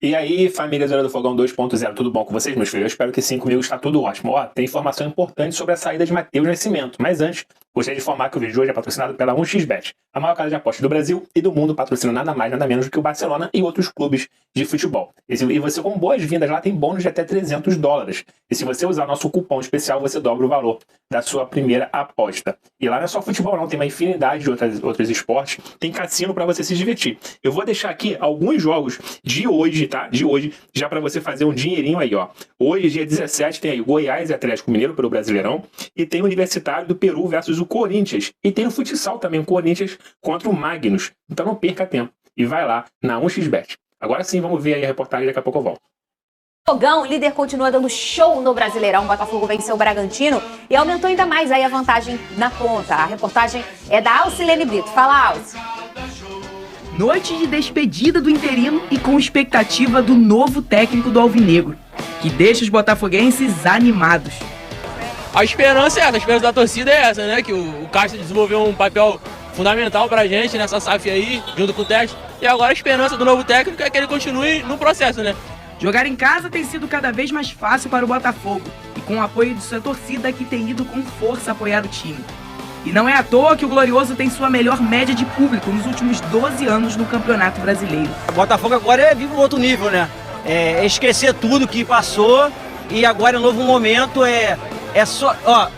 E aí, família Zona do Fogão 2.0, tudo bom com vocês, meus filhos? Eu espero que sim, comigo está tudo ótimo. Ó, tem informação importante sobre a saída de Matheus Nascimento, mas antes, gostaria de informar que o vídeo de hoje é patrocinado pela 1xBet, a maior casa de apostas do Brasil e do mundo, patrocina nada mais, nada menos do que o Barcelona e outros clubes de futebol. E você, com boas-vindas lá, tem bônus de até $300. E se você usar nosso cupom especial, você dobra o valor da sua primeira aposta. E lá não é só futebol não, tem uma infinidade de outros esportes, tem cassino para você se divertir. Eu vou deixar aqui alguns jogos de hoje, tá? De hoje, já para você fazer um dinheirinho aí, ó. Hoje, dia 17, tem aí Goiás e Atlético Mineiro pelo Brasileirão, e tem o Universitário do Peru versus o Corinthians, e tem o futsal também, o Corinthians contra o Magnus. Então não perca tempo e vai lá na 1xBet. Agora sim, vamos ver aí a reportagem, daqui a pouco eu volto. Fogão, o líder continua dando show no Brasileirão. O Botafogo venceu o Bragantino e aumentou ainda mais aí a vantagem na ponta. A reportagem é da Alcilene Brito. Fala, Alci. Noite de despedida do interino e com expectativa do novo técnico do Alvinegro, que deixa os botafoguenses animados. A esperança é essa, a esperança da torcida é essa, né? Que o Castro desenvolveu um papel fundamental pra gente nessa SAF aí, junto com o técnico. E agora a esperança do novo técnico é que ele continue no processo, né? Jogar em casa tem sido cada vez mais fácil para o Botafogo, e com o apoio de sua torcida que tem ido com força apoiar o time. E não é à toa que o Glorioso tem sua melhor média de público nos últimos 12 anos no Campeonato Brasileiro. O Botafogo agora vive um outro nível, né? É esquecer tudo que passou e agora é um novo momento, é só... Ó,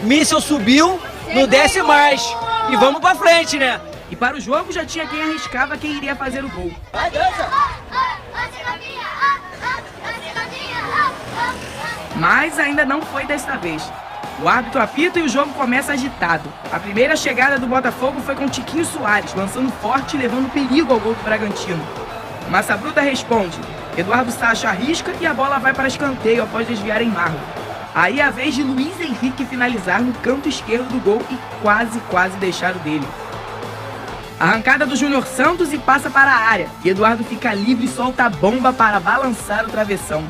míssil subiu, não desce mais e vamos pra frente, né? E para o jogo já tinha quem arriscava quem iria fazer o gol. Vai, dança! Mas ainda não foi desta vez. O árbitro apita e o jogo começa agitado. A primeira chegada do Botafogo foi com Tiquinho Soares, lançando forte e levando perigo ao gol do Bragantino. Massa Bruta responde, Eduardo Sacha arrisca e a bola vai para escanteio após desviar em Marlon. Aí é a vez de Luiz Henrique finalizar no canto esquerdo do gol e quase deixar o dele. Arrancada do Júnior Santos e passa para a área. E Eduardo fica livre e solta a bomba para balançar o travessão.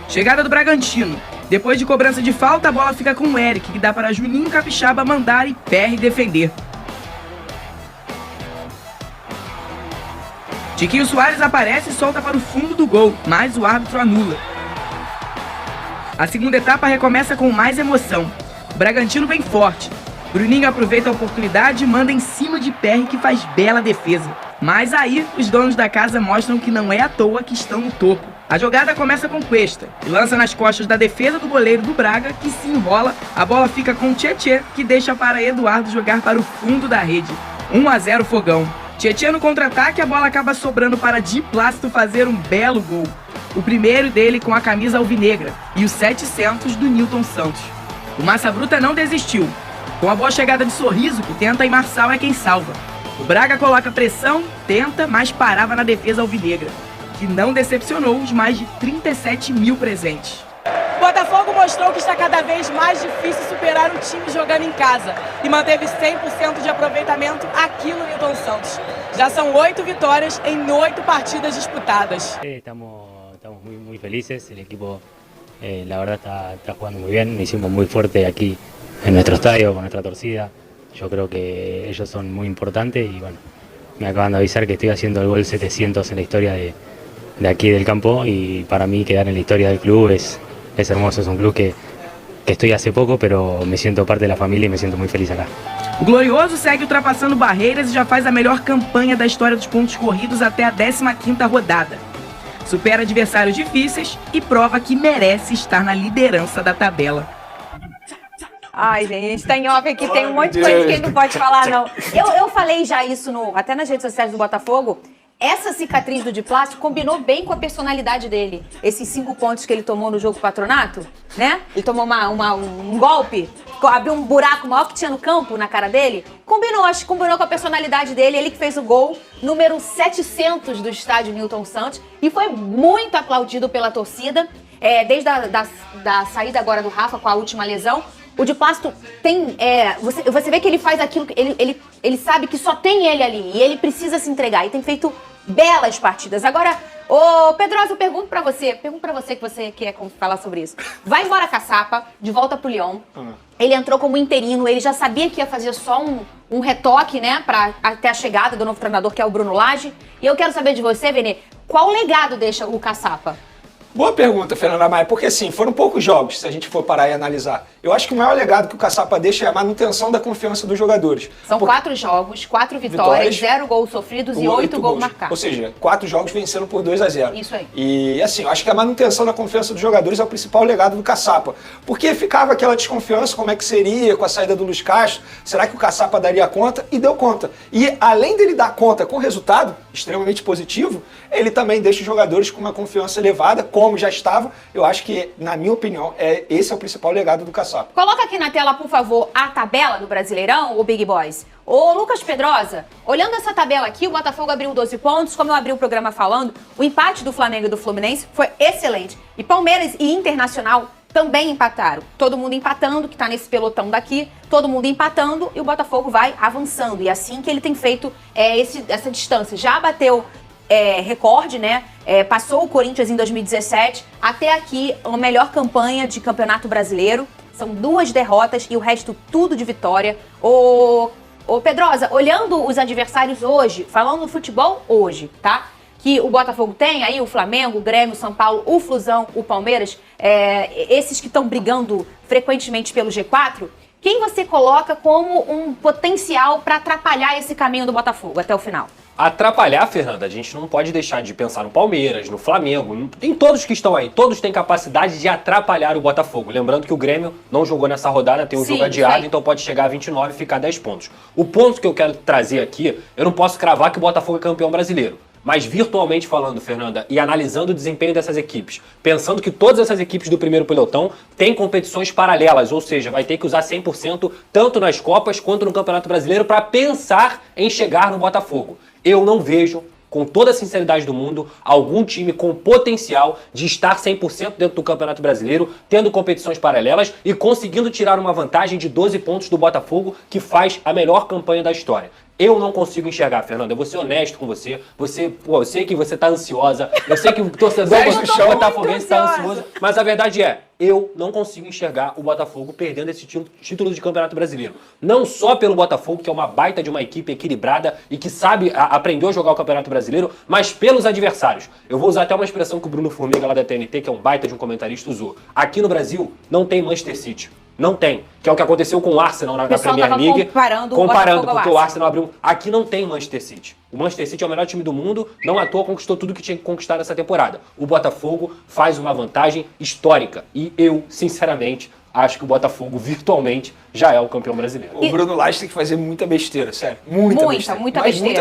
Chegada do Bragantino. Depois de cobrança de falta, a bola fica com o Eric, que dá para Juninho Capixaba mandar e PR defender. Tiquinho Soares aparece e solta para o fundo do gol, mas o árbitro anula. A segunda etapa recomeça com mais emoção. O Bragantino vem forte. Bruninho aproveita a oportunidade e manda em cima de PR, que faz bela defesa. Mas aí, os donos da casa mostram que não é à toa que estão no topo. A jogada começa com Cuesta e lança nas costas da defesa do goleiro do Braga, que se enrola. A bola fica com Tietê, que deixa para Eduardo jogar para o fundo da rede. 1-0 Fogão. Tietê no contra-ataque, a bola acaba sobrando para Di Plácido fazer um belo gol. O primeiro dele com a camisa alvinegra e o 700 do Nilton Santos. O Massa Bruta não desistiu. Com a boa chegada de Sorriso, que tenta, e Marçal é quem salva. O Braga coloca pressão, tenta, mas parava na defesa alvinegra, que não decepcionou os mais de 37 mil presentes. O Botafogo mostrou que está cada vez mais difícil superar o time jogando em casa e manteve 100% de aproveitamento aqui no Nilton Santos. Já são 8 vitórias em 8 partidas disputadas. Estamos muy felices, el equipo la verdad está jugando muy bien, nos hicimos muy fuerte aquí en nuestro estadio, con nuestra torcida. Yo creo que ellos son muy importantes y bueno, me acaban de avisar que estoy haciendo el gol 700 en la historia de aquí del campo, y para mí quedar en la historia del club es hermoso. Es un club que estoy hace poco, pero me siento parte de la familia y me siento muy feliz acá. O Glorioso segue ultrapassando barreiras e já faz a melhor campanha da história dos pontos corridos até a 15ª rodada. Supera adversários difíceis e prova que merece estar na liderança da tabela. Ai, gente, tá em off aqui, tem um monte de coisa que ele não pode falar, não. Eu falei já isso até nas redes sociais do Botafogo. Essa cicatriz do Di Plácido combinou bem com a personalidade dele. Esses 5 pontos que ele tomou no jogo Patronato, né? Ele tomou um golpe, abriu um buraco maior que tinha no campo, na cara dele. Acho que combinou com a personalidade dele. Ele que fez o gol número 700 do estádio Nilton Santos e foi muito aplaudido pela torcida. Desde da saída agora do Rafa com a última lesão. O Di Plácido tem... você vê que ele faz aquilo, ele sabe que só tem ele ali e ele precisa se entregar e tem feito belas partidas. Agora, Ô, Pedrosa, eu pergunto pra você que você quer falar sobre isso. Vai embora Caçapa, de volta pro Lyon. Ele entrou como interino, ele já sabia que ia fazer só um retoque, né, até a chegada do novo treinador, que é o Bruno Lage. E eu quero saber de você, Vene, qual legado deixa o Caçapa? Boa pergunta, Fernanda Maia, porque assim, foram poucos jogos, se a gente for parar e analisar. Eu acho que o maior legado que o Caçapa deixa é a manutenção da confiança dos jogadores. São 4 jogos, 4 vitórias, 0 gols sofridos e 8 gols marcados. Ou seja, 4 jogos vencendo por 2-0. Isso aí. E assim, eu acho que a manutenção da confiança dos jogadores é o principal legado do Caçapa. Porque ficava aquela desconfiança, como é que seria com a saída do Luiz Castro, será que o Caçapa daria conta? E deu conta. E além dele dar conta com resultado extremamente positivo, ele também deixa os jogadores com uma confiança elevada, como já estava. Eu acho que, na minha opinião, esse é o principal legado do Caçapa. Coloca aqui na tela, por favor, a tabela do Brasileirão, o Big Boys. Ô, Lucas Pedrosa, olhando essa tabela aqui, o Botafogo abriu 12 pontos, como eu abri o programa falando, o empate do Flamengo e do Fluminense foi excelente. E Palmeiras e Internacional também empataram. Todo mundo empatando, que tá nesse pelotão daqui, todo mundo empatando e o Botafogo vai avançando. E assim que ele tem feito essa distância. Já bateu recorde, né? Passou o Corinthians em 2017. Até aqui, a melhor campanha de campeonato brasileiro. São 2 derrotas e o resto tudo de vitória. Ô Pedrosa, olhando os adversários hoje, falando do futebol hoje, tá? Que o Botafogo tem aí, o Flamengo, o Grêmio, o São Paulo, o Flusão, o Palmeiras, esses que estão brigando frequentemente pelo G4, quem você coloca como um potencial para atrapalhar esse caminho do Botafogo até o final? Atrapalhar, Fernanda, a gente não pode deixar de pensar no Palmeiras, no Flamengo, em todos que estão aí. Todos têm capacidade de atrapalhar o Botafogo. Lembrando que o Grêmio não jogou nessa rodada, tem um jogo adiado, então pode chegar a 29 e ficar 10 pontos. O ponto que eu quero trazer aqui, eu não posso cravar que o Botafogo é campeão brasileiro. Mas virtualmente falando, Fernanda, e analisando o desempenho dessas equipes, pensando que todas essas equipes do primeiro pelotão têm competições paralelas, ou seja, vai ter que usar 100% tanto nas Copas quanto no Campeonato Brasileiro para pensar em chegar no Botafogo. Eu não vejo, com toda a sinceridade do mundo, algum time com potencial de estar 100% dentro do Campeonato Brasileiro, tendo competições paralelas e conseguindo tirar uma vantagem de 12 pontos do Botafogo, que faz a melhor campanha da história. Eu não consigo enxergar, Fernanda. Eu vou ser honesto com você. Eu sei que você tá ansiosa. Eu sei que o torcedor botafoguense tá ansioso. Mas a verdade é, eu não consigo enxergar o Botafogo perdendo esse título de Campeonato Brasileiro. Não só pelo Botafogo, que é uma baita de uma equipe equilibrada e que aprendeu a jogar o Campeonato Brasileiro, mas pelos adversários. Eu vou usar até uma expressão que o Bruno Formiga, lá da TNT, que é um baita de um comentarista, usou. Aqui no Brasil, não tem Manchester City. Não tem. Que é o que aconteceu com o Arsenal na Premier League. Comparando porque o Arsenal abriu. Aqui não tem Manchester City. O Manchester City é o melhor time do mundo, não à toa conquistou tudo que tinha que conquistar nessa temporada. O Botafogo faz uma vantagem histórica. E eu, sinceramente, acho que o Botafogo, virtualmente, já é o campeão brasileiro. O Bruno Lage tem que fazer muita besteira, sério. Muita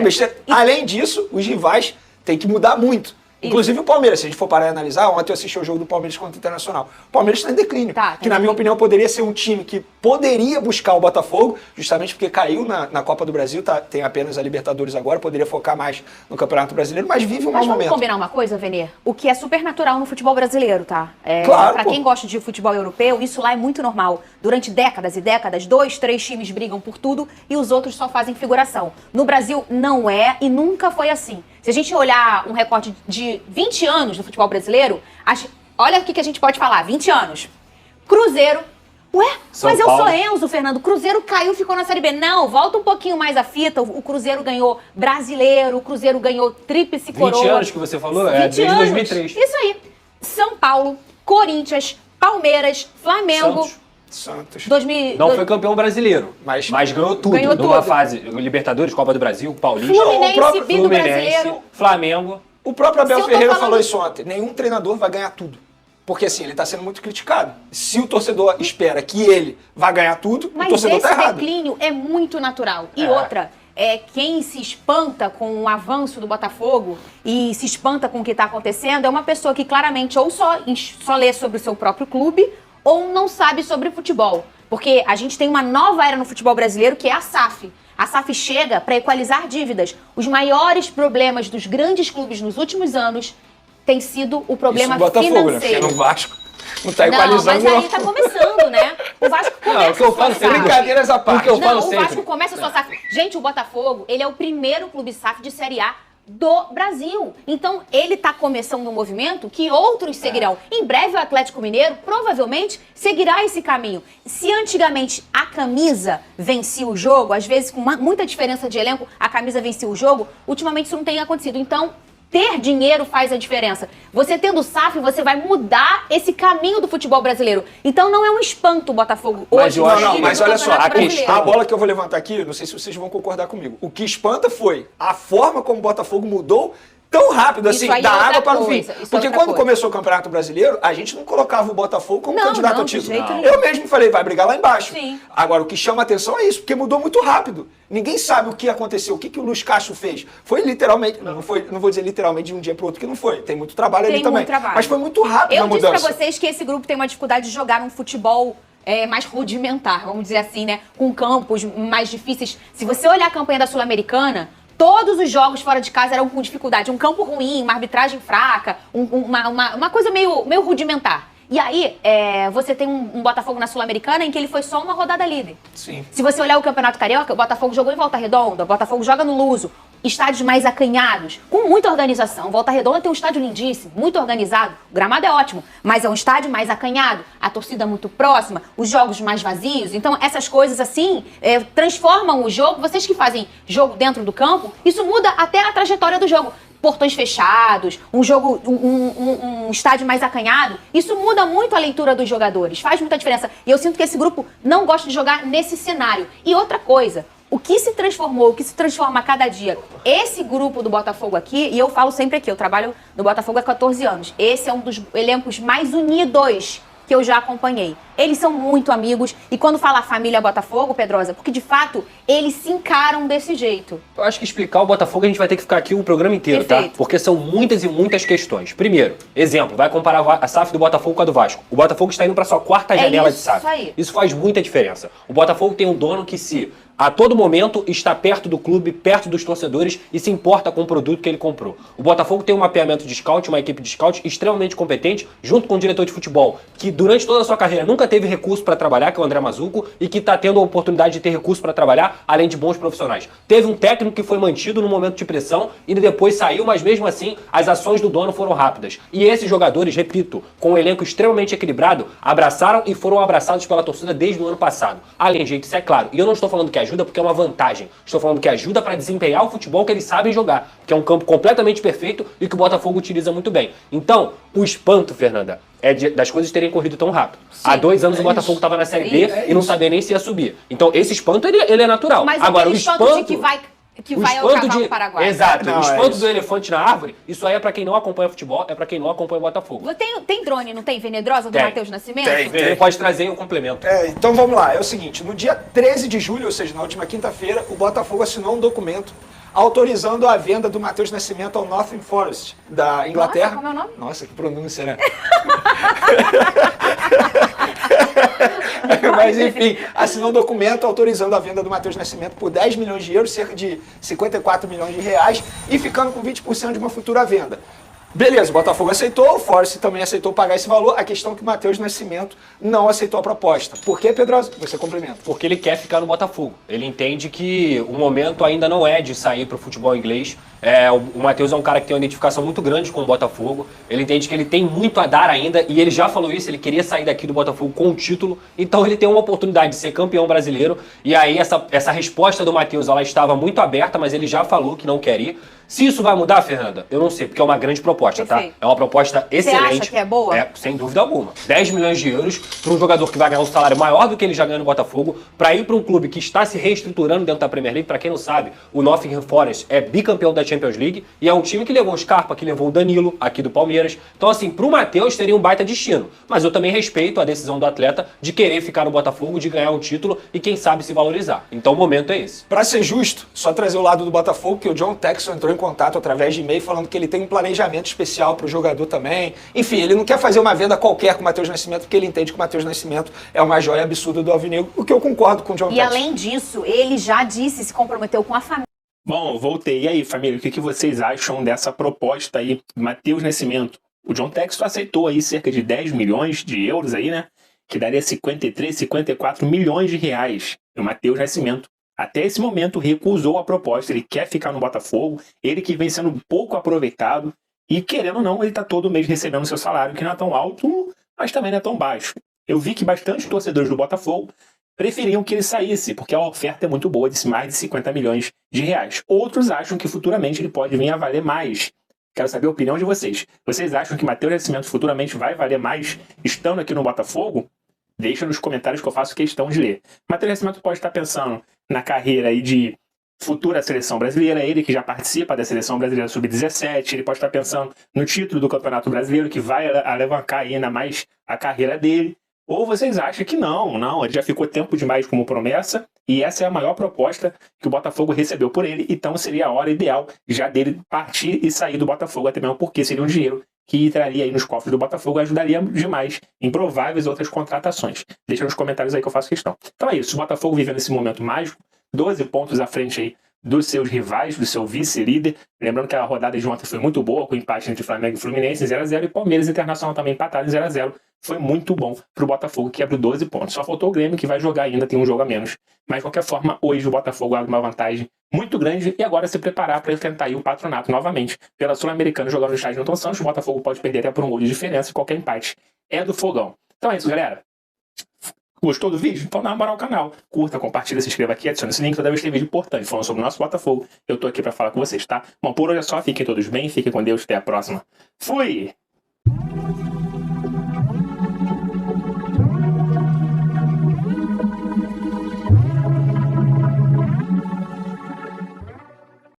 besteira. Além disso, os rivais têm que mudar muito. Inclusive o Palmeiras, se a gente for parar e analisar, ontem eu assisti o jogo do Palmeiras contra o Internacional. O Palmeiras está em declínio, que na minha opinião poderia ser um time que poderia buscar o Botafogo, justamente porque caiu na Copa do Brasil, tem apenas a Libertadores agora, poderia focar mais no Campeonato Brasileiro, mas vive um mau momento. Vamos combinar uma coisa, Venê? O que é super natural no futebol brasileiro, tá? Claro, pra quem gosta de futebol europeu, isso lá é muito normal. Durante décadas e décadas, 2, 3 times brigam por tudo e os outros só fazem figuração. No Brasil não é e nunca foi assim. Se a gente olhar um recorte de 20 anos do futebol brasileiro, olha o que a gente pode falar, 20 anos. Cruzeiro. Ué, mas eu sou Enzo, Fernando. Cruzeiro caiu, ficou na Série B. Não, volta um pouquinho mais a fita. O Cruzeiro ganhou brasileiro, o Cruzeiro ganhou tríplice coroa. 20 anos que você falou? Desde 2003. Isso aí. São Paulo, Corinthians, Palmeiras, Flamengo... Santos. Não foi campeão brasileiro, mas ganhou tudo. Numa fase, Libertadores, Copa do Brasil, Paulista. Brasileiro. Flamengo. O próprio Abel Ferreira falou isso ontem. Nenhum treinador vai ganhar tudo. Porque assim, ele está sendo muito criticado. Se o torcedor espera que ele vá ganhar tudo, o torcedor está errado. Mas esse declínio é muito natural. E outra, quem se espanta com o avanço do Botafogo e se espanta com o que está acontecendo é uma pessoa que claramente ou só lê sobre o seu próprio clube ou não sabe sobre futebol. Porque a gente tem uma nova era no futebol brasileiro que é a SAF. A SAF chega para equalizar dívidas. Os maiores problemas dos grandes clubes nos últimos anos tem sido o problema financeiro. Né? Porque no Vasco não tá equalizando. Não, mas aí tá começando, né? O Vasco começa o que eu falo sempre, brincadeiras à parte. O Vasco começa a sua SAF. Gente, o Botafogo, ele é o primeiro clube SAF de Série A do Brasil. Então, ele está começando um movimento que outros seguirão. Em breve, o Atlético Mineiro provavelmente seguirá esse caminho. Se antigamente a camisa vencia o jogo, às vezes com muita diferença de elenco, a camisa vencia o jogo, ultimamente isso não tem acontecido. Então, ter dinheiro faz a diferença. Você tendo o SAF, você vai mudar esse caminho do futebol brasileiro. Então não é um espanto o Botafogo hoje. Mas olha só, a bola que eu vou levantar aqui, não sei se vocês vão concordar comigo. O que espanta foi a forma como o Botafogo mudou tão rápido, assim, da água para o fim. Porque quando começou o Campeonato Brasileiro, a gente não colocava o Botafogo como candidato ao título. Eu mesmo falei, vai brigar lá embaixo. Sim. Agora, o que chama a atenção é isso, porque mudou muito rápido. Ninguém sabe o que aconteceu, o que o Luiz Castro fez. Foi literalmente, não vou dizer literalmente de um dia para o outro que não foi. Tem muito trabalho ali também. Mas foi muito rápido a mudança. Eu disse para vocês que esse grupo tem uma dificuldade de jogar um futebol mais rudimentar, vamos dizer assim, né? Com campos mais difíceis. Se você olhar a campanha da Sul-Americana, todos os jogos fora de casa eram com dificuldade. Um campo ruim, uma arbitragem fraca, uma coisa meio rudimentar. E aí, você tem um Botafogo na Sul-Americana em que ele foi só uma rodada líder. Sim. Se você olhar o Campeonato Carioca, o Botafogo jogou em Volta Redonda, o Botafogo joga no Luso, estádios mais acanhados, com muita organização. Volta Redonda tem um estádio lindíssimo, muito organizado, o gramado é ótimo, mas é um estádio mais acanhado, a torcida muito próxima, os jogos mais vazios. Então, essas coisas assim transformam o jogo. Vocês que fazem jogo dentro do campo, isso muda até a trajetória do jogo. Portões fechados, um estádio mais acanhado, isso muda muito a leitura dos jogadores, faz muita diferença. E eu sinto que esse grupo não gosta de jogar nesse cenário. E outra coisa, o que se transformou, o que se transforma a cada dia, esse grupo do Botafogo aqui, e eu falo sempre aqui, eu trabalho no Botafogo há 14 anos, esse é um dos elencos mais unidos que eu já acompanhei. Eles são muito amigos. E quando fala família Botafogo, Pedrosa, porque de fato eles se encaram desse jeito. Eu acho que explicar o Botafogo a gente vai ter que ficar aqui o programa inteiro, Perfeito. Tá? Porque são muitas e muitas questões. Primeiro, exemplo, vai comparar a SAF do Botafogo com a do Vasco. O Botafogo está indo para sua quarta janela de SAF. Aí. Isso faz muita diferença. O Botafogo tem um dono que a todo momento está perto do clube, perto dos torcedores e se importa com o produto que ele comprou. O Botafogo tem um mapeamento de scout, uma equipe de scout extremamente competente, junto com o diretor de futebol, que durante toda a sua carreira nunca teve recurso para trabalhar, que é o André Mazuco, e que está tendo a oportunidade de ter recurso para trabalhar, além de bons profissionais. Teve um técnico que foi mantido no momento de pressão e depois saiu, mas mesmo assim as ações do dono foram rápidas. E esses jogadores, repito, com um elenco extremamente equilibrado, abraçaram e foram abraçados pela torcida desde o ano passado. Além de isso, é claro, e eu não estou falando que ajuda porque é uma vantagem. Estou falando que ajuda para desempenhar o futebol que eles sabem jogar, que é um campo completamente perfeito e que o Botafogo utiliza muito bem. Então, o espanto, Fernanda, das coisas terem corrido tão rápido. Sim, há 2 anos o Botafogo estava na Série B e não sabia nem se ia subir. Então, esse espanto, ele é natural. Mas agora, o espanto de que vai ao cavalo paraguaio. Exato. O espanto do elefante na árvore, isso aí é pra quem não acompanha futebol, é pra quem não acompanha o Botafogo. Tem drone, não tem? Venedrosa do Matheus Nascimento? Tem. Ele pode trazer um complemento. Então vamos lá, é o seguinte, no dia 13 de julho, ou seja, na última quinta-feira, o Botafogo assinou um documento autorizando a venda do Matheus Nascimento ao Nottingham Forest, da Inglaterra. Nossa, como é o nome? Nossa, que pronúncia, né? Mas enfim, assinou um documento autorizando a venda do Matheus Nascimento por 10 milhões de euros, cerca de 54 milhões de reais, e ficando com 20% de uma futura venda. Beleza, o Botafogo aceitou, o Forest também aceitou pagar esse valor. A questão é que o Matheus Nascimento não aceitou a proposta. Por quê, Pedrosa? Você complementa. Porque ele quer ficar no Botafogo. Ele entende que o momento ainda não é de sair para o futebol inglês. O Matheus é um cara que tem uma identificação muito grande com o Botafogo. Ele entende que ele tem muito a dar ainda e ele já falou isso, ele queria sair daqui do Botafogo com o título. Então ele tem uma oportunidade de ser campeão brasileiro. E aí essa resposta do Matheus, ela estava muito aberta, mas ele já falou que não quer ir. Se isso vai mudar, Fernanda, eu não sei, porque é uma grande proposta, Perfeito. Tá? É uma proposta excelente. Você acha que é boa? Sem dúvida alguma. 10 milhões de euros para um jogador que vai ganhar um salário maior do que ele já ganha no Botafogo, para ir para um clube que está se reestruturando dentro da Premier League. Para quem não sabe, o Nottingham Forest é bicampeão da Champions League e é um time que levou o Scarpa, que levou o Danilo, aqui do Palmeiras. Então, assim, pro Matheus seria um baita destino. Mas eu também respeito a decisão do atleta de querer ficar no Botafogo, de ganhar um título e quem sabe se valorizar. Então o momento é esse. Para ser justo, só trazer o lado do Botafogo, que o John Texon entrou em contato através de e-mail falando que ele tem um planejamento especial para o jogador também. Enfim, ele não quer fazer uma venda qualquer com o Matheus Nascimento, porque ele entende que o Matheus Nascimento é uma joia absurda do Alvinegro, o que eu concordo com o John Texon. E além disso, ele já disse, se comprometeu com a família. Bom, voltei. E aí, família, o que vocês acham dessa proposta aí, Matheus Nascimento? O John Texton aceitou aí cerca de 10 milhões de euros aí, né? Que daria 53, 54 milhões de reais. E o Matheus Nascimento até esse momento recusou a proposta. Ele quer ficar no Botafogo, ele que vem sendo pouco aproveitado, e querendo ou não, ele tá todo mês recebendo seu salário, que não é tão alto, mas também não é tão baixo. Eu vi que bastante torcedores do Botafogo preferiam que ele saísse, porque a oferta é muito boa, de mais de 50 milhões de reais. Outros acham que futuramente ele pode vir a valer mais. Quero saber a opinião de vocês. Vocês acham que Matheus Nascimento futuramente vai valer mais estando aqui no Botafogo? Deixa nos comentários que eu faço questão de ler. Matheus Nascimento pode estar pensando na carreira aí de futura seleção brasileira, ele que já participa da seleção brasileira sub-17, ele pode estar pensando no título do Campeonato Brasileiro, que vai alavancar ainda mais a carreira dele. Ou vocês acham que não, ele já ficou tempo demais como promessa, e essa é a maior proposta que o Botafogo recebeu por ele, então seria a hora ideal já dele partir e sair do Botafogo, até mesmo porque seria um dinheiro que entraria aí nos cofres do Botafogo e ajudaria demais em prováveis outras contratações. Deixa nos comentários aí que eu faço questão. Então é isso, o Botafogo vivendo esse momento mágico, 12 pontos à frente aí dos seus rivais, do seu vice-líder. Lembrando que a rodada de ontem foi muito boa, com o empate entre Flamengo e Fluminense em 0x0, e Palmeiras e Internacional também empataram em 0x0. Foi muito bom pro Botafogo, que abriu 12 pontos. Só faltou o Grêmio, que vai jogar ainda, tem um jogo a menos. Mas, de qualquer forma, hoje o Botafogo abre uma vantagem muito grande e agora se preparar para enfrentar aí o Patronato novamente. Pela Sul-Americana, jogando no estádio Newton Santos, o Botafogo pode perder até por um gol de diferença, e qualquer empate é do Fogão. Então é isso, galera. Gostou do vídeo? Então dá uma moral ao canal. Curta, compartilha, se inscreva aqui, adicione esse link toda vez que tem vídeo importante falando sobre o nosso Botafogo. Eu tô aqui pra falar com vocês, tá? Bom, por hoje é só. Fiquem todos bem, fiquem com Deus. Até a próxima. Fui!